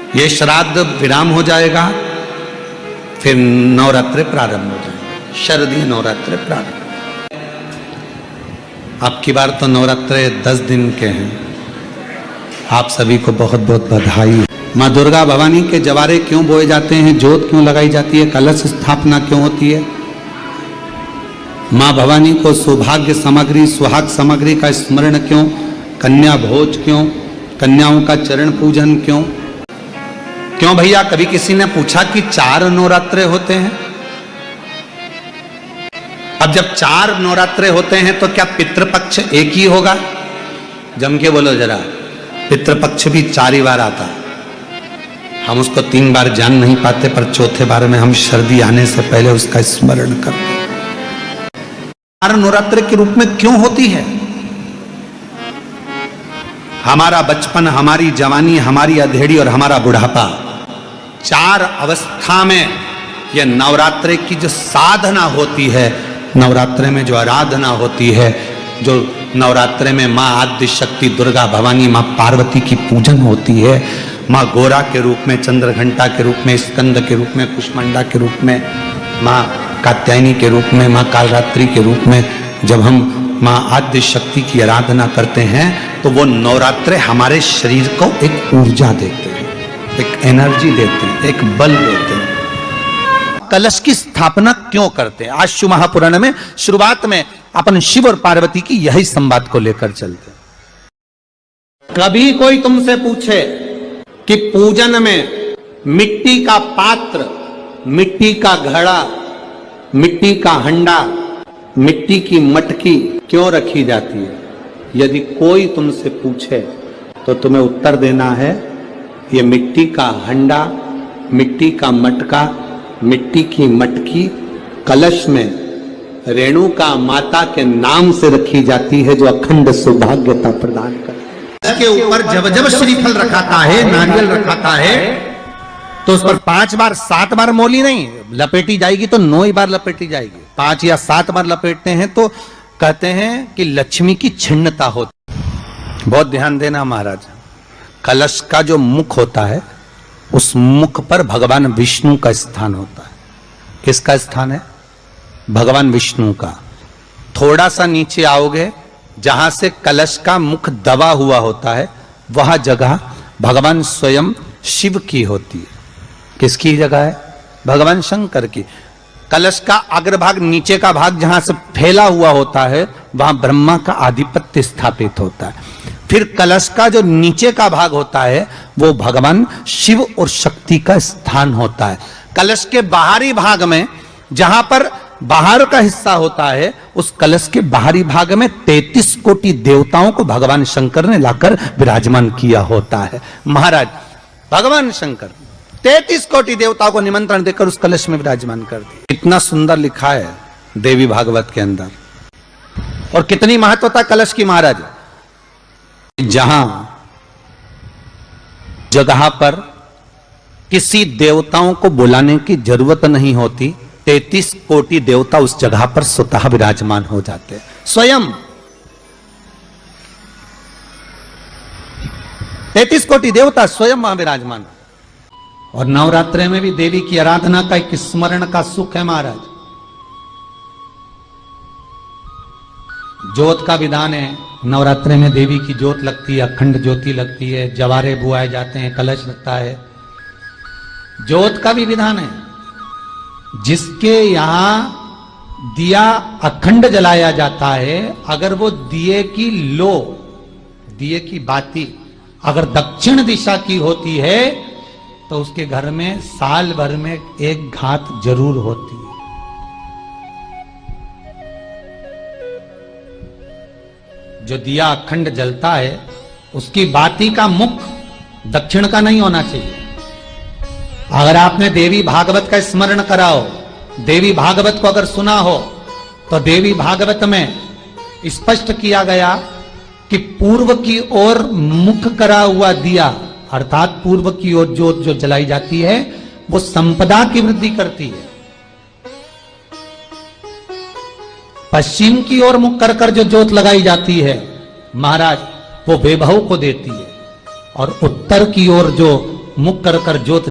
ये श्राद्ध विराम हो जाएगा, फिर नवरात्रि प्रारंभ हो जाएगा, शारदीय नवरात्रि प्रारंभ। अब की बार तो नवरात्रे 10 दिन के हैं। आप सभी को बहुत बहुत बधाई। माँ दुर्गा भवानी के जवारे क्यों बोए जाते हैं, जोत क्यों लगाई जाती है, कलश स्थापना क्यों होती है? माँ भवानी को सौभाग्य सामग्री, सुहाग सामग्री का स्मरण क्यों, कन्या भोज क्यों, कन्याओं का चरण पूजन क्यों? क्यों भैया, कभी किसी ने पूछा कि 4 नवरात्रे होते हैं? अब जब 4 नवरात्रे होते हैं तो क्या पितृपक्ष एक ही होगा? जम के बोलो जरा। पितृपक्ष भी 4 ही बार आता है। हम उसको 3 बार जान नहीं पाते, पर चौथे बार में हम सर्दी आने से पहले उसका स्मरण करते हैं। 4 नवरात्रि के रूप में क्यों होती है? हमारा बचपन, हमारी जवानी, हमारी अधेड़ी और हमारा बुढ़ापा, 4 अवस्था में यह नवरात्रि की जो साधना होती है, नवरात्रि में जो आराधना होती है, जो नवरात्रि में माँ आद्य शक्ति दुर्गा भवानी, माँ पार्वती की पूजन होती है, माँ गोरा के रूप में, चंद्रघंटा के रूप में, स्कंद के रूप में, कुष्मांडा के रूप में, माँ कात्यायनी के रूप में, माँ कालरात्रि के रूप में, जब हम माँ आद्य शक्ति की आराधना करते हैं तो वो नवरात्रे हमारे शरीर को एक ऊर्जा देते हैं, एक एनर्जी देते हैं, एक बल देते हैं। कलश की स्थापना क्यों करते हैं? आज शिव महापुराण में शुरुआत में अपन शिव और पार्वती की यही संवाद को लेकर चलते हैं। कभी कोई तुमसे पूछे कि पूजन में मिट्टी का पात्र, मिट्टी का घड़ा, मिट्टी का हंडा, मिट्टी की मटकी क्यों रखी जाती है, यदि कोई तुमसे पूछे तो तुम्हें उत्तर देना है, ये मिट्टी का हंडा, मिट्टी का मटका, मिट्टी की मटकी कलश में रेणुका माता के नाम से रखी जाती है, जो अखंड सौभाग्यता प्रदान करती है। इसके ऊपर जब जब श्रीफल रखाता है, नारियल रखाता है, तो उस पर 5 बार 7 बार मोली नहीं लपेटी जाएगी, तो 9 ही बार लपेटी जाएगी। 5 या 7 बार लपेटते हैं तो कहते हैं कि लक्ष्मी की छिन्नता होती। बहुत ध्यान देना महाराज, कलश का जो मुख होता है, उस मुख पर भगवान विष्णु का स्थान होता है। किसका स्थान है? भगवान विष्णु का। थोड़ा सा नीचे आओगे, जहां से कलश का मुख दबा हुआ होता है, वह जगह भगवान स्वयं शिव की होती है। किसकी जगह है? भगवान शंकर की। कलश का अग्रभाग, नीचे का भाग जहां से फैला हुआ होता है, वहां ब्रह्मा का आधिपत्य स्थापित होता है। फिर कलश का जो नीचे का भाग होता है, वो भगवान शिव और शक्ति का स्थान होता है। कलश के बाहरी भाग में, जहां पर बाहर का हिस्सा होता है, उस कलश के बाहरी भाग में 33 कोटि देवताओं को भगवान शंकर ने लाकर विराजमान किया होता है। महाराज भगवान शंकर 33 कोटि देवताओं को निमंत्रण देकर उस कलश में विराजमान कर दिया। इतना सुंदर लिखा है देवी भागवत के अंदर। और कितनी महत्वता कलश की महाराज। जहां जगह पर किसी देवताओं को बुलाने की जरूरत नहीं होती, 33 कोटि देवता उस जगह पर स्वतः विराजमान हो जाते हैं। स्वयं 33 कोटि देवता स्वयं वहां विराजमान। और नवरात्रि में भी देवी की आराधना का एक स्मरण का सुख है महाराज। ज्योत का विधान है, नवरात्रि में देवी की ज्योत लगती है, अखंड ज्योति लगती है, जवारे बुआए जाते हैं, कलश लगता है। ज्योत का भी विधान है। जिसके यहां दिया अखंड जलाया जाता है, अगर वो दिए की लो, दिए की बाती अगर दक्षिण दिशा की होती है, तो उसके घर में साल भर में एक घात जरूर होती है। जो दिया अखंड जलता है, उसकी बाती का मुख दक्षिण का नहीं होना चाहिए। अगर आपने देवी भागवत का स्मरण कराओ, देवी भागवत को अगर सुना हो, तो देवी भागवत में स्पष्ट किया गया कि पूर्व की ओर मुख करा हुआ दिया, अर्थात पूर्व की ओर ज्योत जो जलाई जाती है, वो संपदा की वृद्धि करती है। पश्चिम की ओर मुख कर कर जो ज्योत लगाई जाती है महाराज, वो वैभव को देती है। और उत्तर की ओर जो मुख कर कर ज्योत